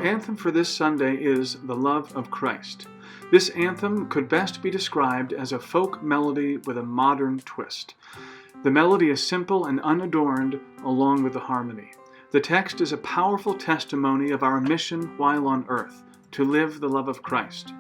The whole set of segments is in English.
Our anthem for this Sunday is The Love of Christ. This anthem could best be described as a folk melody with a modern twist. The melody is simple and unadorned, along with the harmony. The text is a powerful testimony of our mission while on earth, to live the love of Christ.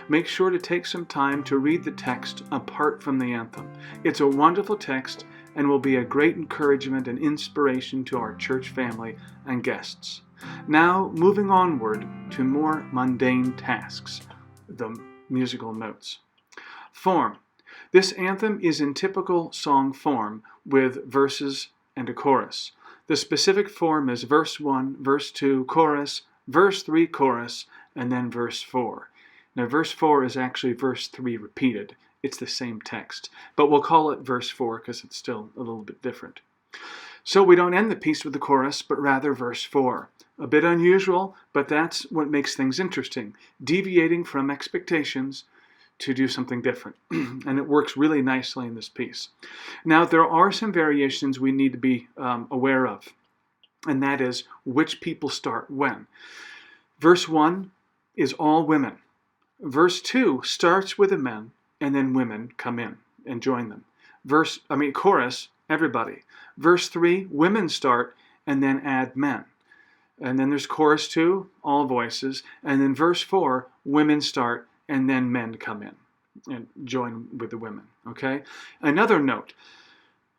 Make sure to take some time to read the text apart from the anthem. It's a wonderful text and will be a great encouragement and inspiration to our church family and guests. Now, moving onward to more mundane tasks, the musical notes. Form. This anthem is in typical song form with verses and a chorus. The specific form is verse 1, verse 2, chorus, verse 3, chorus, and then verse 4. Now, verse 4 is actually verse 3 repeated. It's the same text, but we'll call it verse 4 because it's still a little bit different. So we don't end the piece with the chorus, but rather verse 4. A bit unusual, but that's what makes things interesting. Deviating from expectations to do something different. And it works really nicely in this piece. Now, there are some variations we need to be aware of, and that is which people start when. Verse 1 is all women. Verse 2 starts with the men, and then women come in and join them. Chorus, everybody. Verse 3, women start and then add men. And then there's chorus 2, all voices. And then verse 4, women start and then men come in and join with the women. Okay? Another note,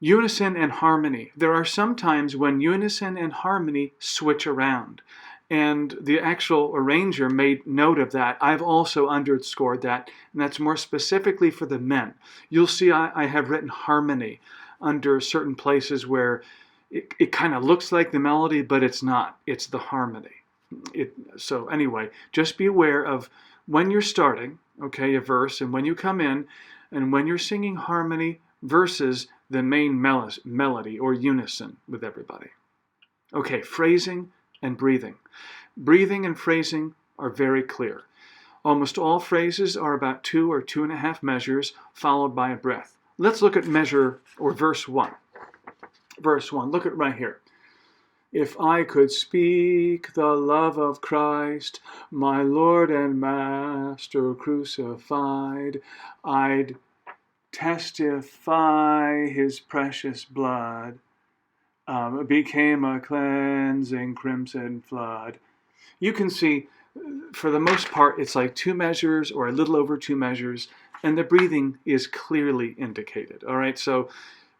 unison and harmony. There are some times when unison and harmony switch around. And the actual arranger made note of that. I've also underscored that, and that's more specifically for the men. You'll see I have written harmony under certain places where it kind of looks like the melody, but it's not. It's the harmony. So anyway, just be aware of when you're starting, okay, a verse, and when you come in, and when you're singing harmony versus the main melody or unison with everybody. Okay, phrasing and breathing. Breathing and phrasing are very clear. Almost all phrases are about 2 or 2.5 measures, followed by a breath. Let's look at verse 1. Verse 1, look at right here. If I could speak the love of Christ, my Lord and Master crucified, I'd testify his precious blood became a cleansing crimson flood. You can see, for the most part, it's like 2 measures or a little over 2 measures, and the breathing is clearly indicated. All right, so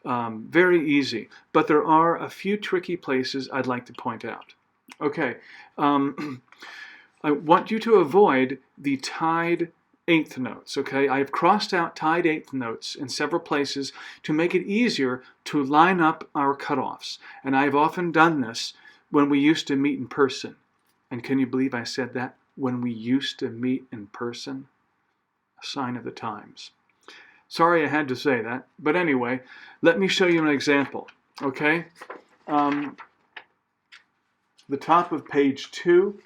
very easy. But there are a few tricky places I'd like to point out. Okay, I want you to avoid the tied eighth notes, okay? I've crossed out tied eighth notes in several places to make it easier to line up our cutoffs. And I've often done this when we used to meet in person. And can you believe I said that? When we used to meet in person? A sign of the times. Sorry I had to say that. But anyway, let me show you an example, okay? The top of page 2.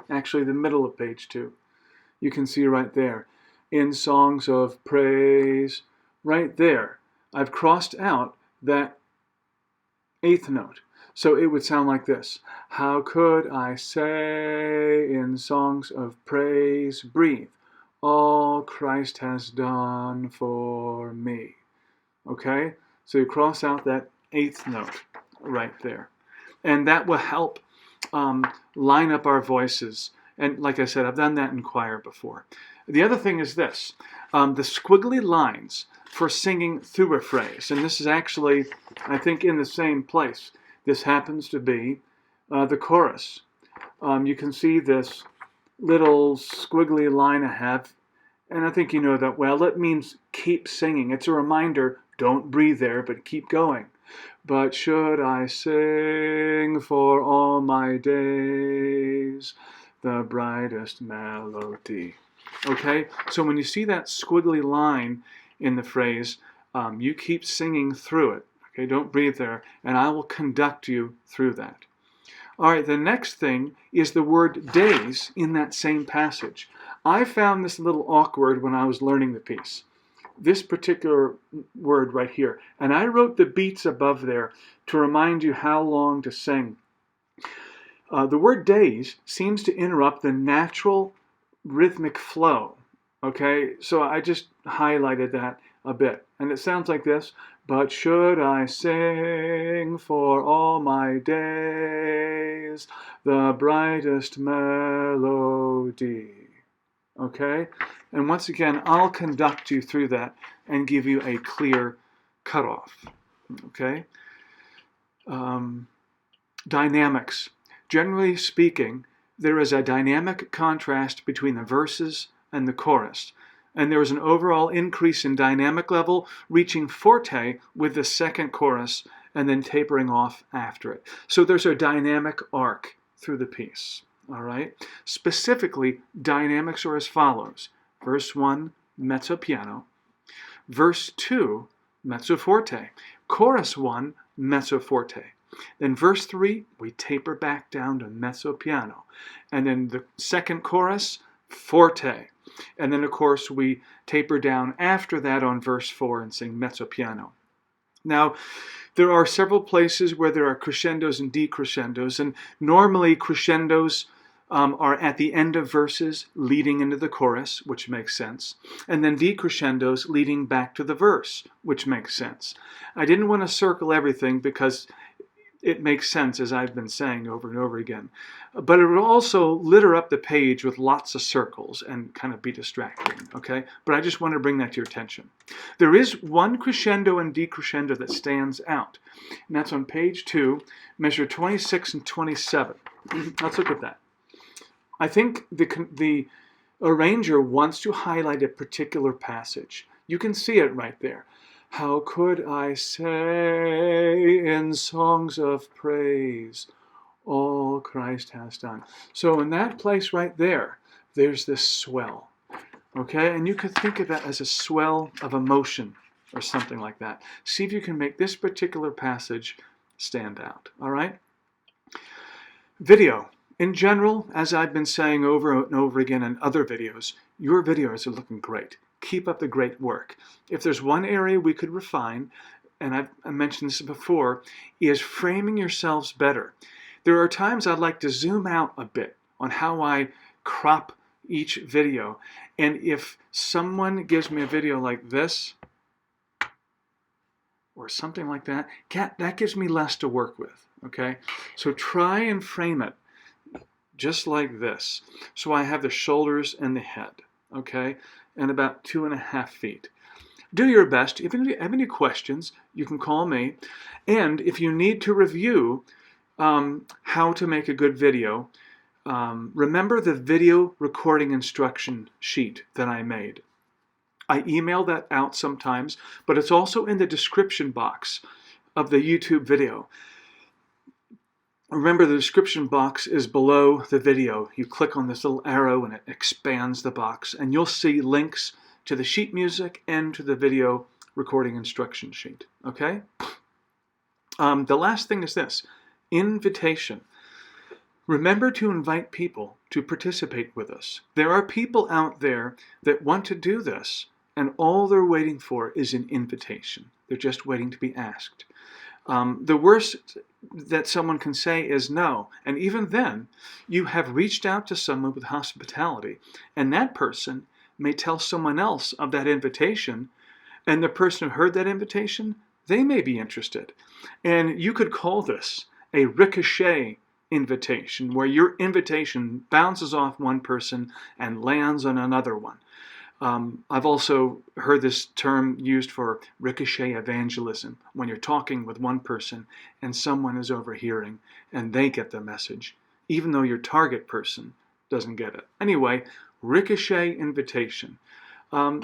Actually, the middle of page 2. You can see right there. In songs of praise, right there. I've crossed out that eighth note. So it would sound like this. How could I say in songs of praise, breathe, all Christ has done for me. Okay? So you cross out that eighth note right there. And that will help line up our voices. And like I said, I've done that in choir before. The other thing is this, the squiggly lines for singing through a phrase. And this is actually, I think, in the same place. This happens to be the chorus. You can see this little squiggly line I have, and I think you know that well. It means keep singing. It's a reminder, don't breathe there, but keep going. But should I sing for all my days the brightest melody? Okay, so when you see that squiggly line in the phrase, you keep singing through it. Okay, don't breathe there, and I will conduct you through that. All right, the next thing is the word days in that same passage. I found this a little awkward when I was learning the piece. this particular word right here. And I wrote the beats above there to remind you how long to sing. The word days seems to interrupt the natural rhythmic flow. Okay, so I just highlighted that a bit. And it sounds like this. But should I sing for all my days the brightest melody? Okay, and once again, I'll conduct you through that and give you a clear cutoff. Okay, dynamics. Generally speaking, there is a dynamic contrast between the verses and the chorus, and there is an overall increase in dynamic level, reaching forte with the second chorus and then tapering off after it. So there's a dynamic arc through the piece. All right. Specifically, dynamics are as follows. Verse 1, mezzo piano. Verse 2, mezzo forte. Chorus 1, mezzo forte. Then verse 3, we taper back down to mezzo piano. And then the second chorus, forte. And then, of course, we taper down after that on verse 4 and sing mezzo piano. Now, there are several places where there are crescendos and decrescendos, and normally crescendos are at the end of verses leading into the chorus, which makes sense, and then decrescendos leading back to the verse, which makes sense. I didn't want to circle everything because it makes sense, as I've been saying over and over again. But it would also litter up the page with lots of circles and kind of be distracting, okay? But I just want to bring that to your attention. There is one crescendo and decrescendo that stands out, and that's on page 2, measure 26 and 27. Let's look at that. I think the arranger wants to highlight a particular passage. You can see it right there. How could I say in songs of praise all Christ has done? So in that place right there, there's this swell. Okay, and you could think of that as a swell of emotion or something like that. See if you can make this particular passage stand out. All right? Video. In general, as I've been saying over and over again in other videos, your videos are looking great. Keep up the great work. If there's one area we could refine, and I mentioned this before, is framing yourselves better. There are times I'd like to zoom out a bit on how I crop each video. And if someone gives me a video like this, or something like that, that gives me less to work with. Okay? So try and frame it just like this. So I have the shoulders and the head, okay, and about 2.5 feet. Do your best. If you have any questions, you can call me. And if you need to review how to make a good video, remember the video recording instruction sheet that I made. I email that out sometimes, but it's also in the description box of the YouTube video. Remember, the description box is below the video. You click on this little arrow and it expands the box, and you'll see links to the sheet music and to the video recording instruction sheet. Okay? The last thing is this: invitation. Remember to invite people to participate with us. There are people out there that want to do this, and all they're waiting for is an invitation. They're just waiting to be asked. The worst that someone can say is no. And even then, you have reached out to someone with hospitality, and that person may tell someone else of that invitation, and the person who heard that invitation, they may be interested. And you could call this a ricochet invitation, where your invitation bounces off one person and lands on another one. I've also heard this term used for ricochet evangelism, when you're talking with one person and someone is overhearing and they get the message, even though your target person doesn't get it. Anyway, ricochet invitation.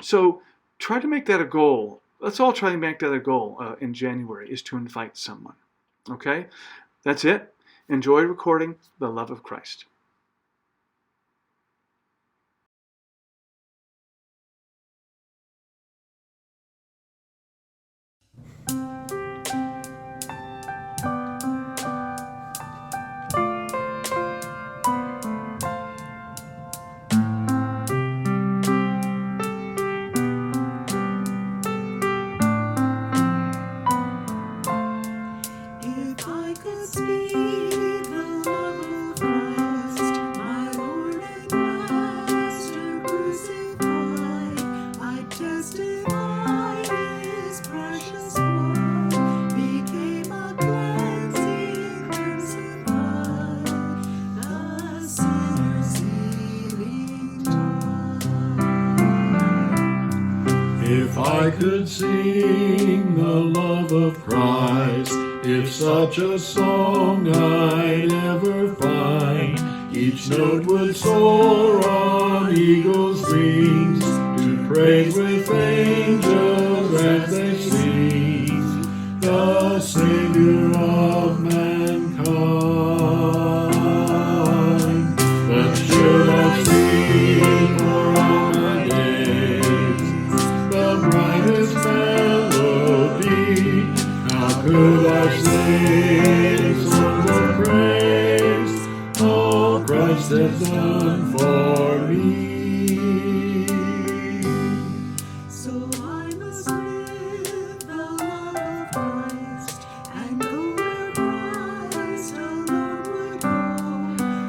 So try to make that a goal. Let's all try to make that a goal in January, is to invite someone. Okay? That's it. Enjoy recording The Love of Christ. If I could sing the love of Christ, if such a song I'd ever find, each note would soar on eagle's wings to praise with angels as they sing the Savior of mankind. But should I sing for all my days the brightest melody, how could I sing songs of praise all Christ has done for me? So I must live the love of Christ and go where Christ alone would go.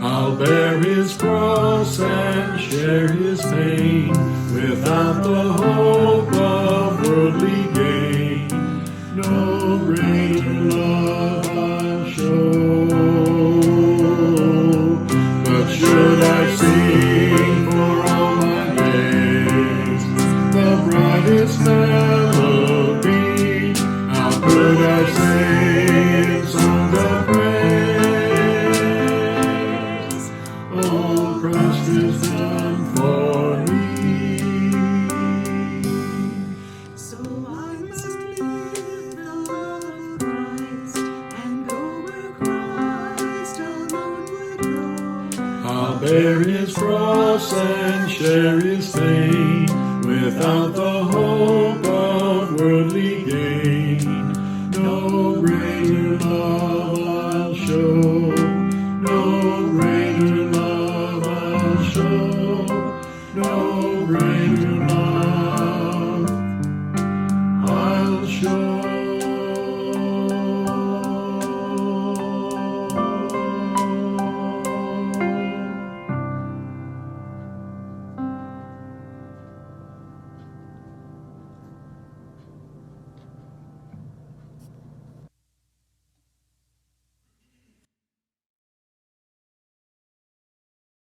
I'll bear his cross and share his pain without the hope of worldly gain. No greater love I'll show. But should I sing for all my days the brightest melody, how could I sing songs of praise all Christ has done for me? So I must live the love of Christ and go where Christ alone would go. I'll bear his cross and share his pain without the hope of worldly gain. No greater love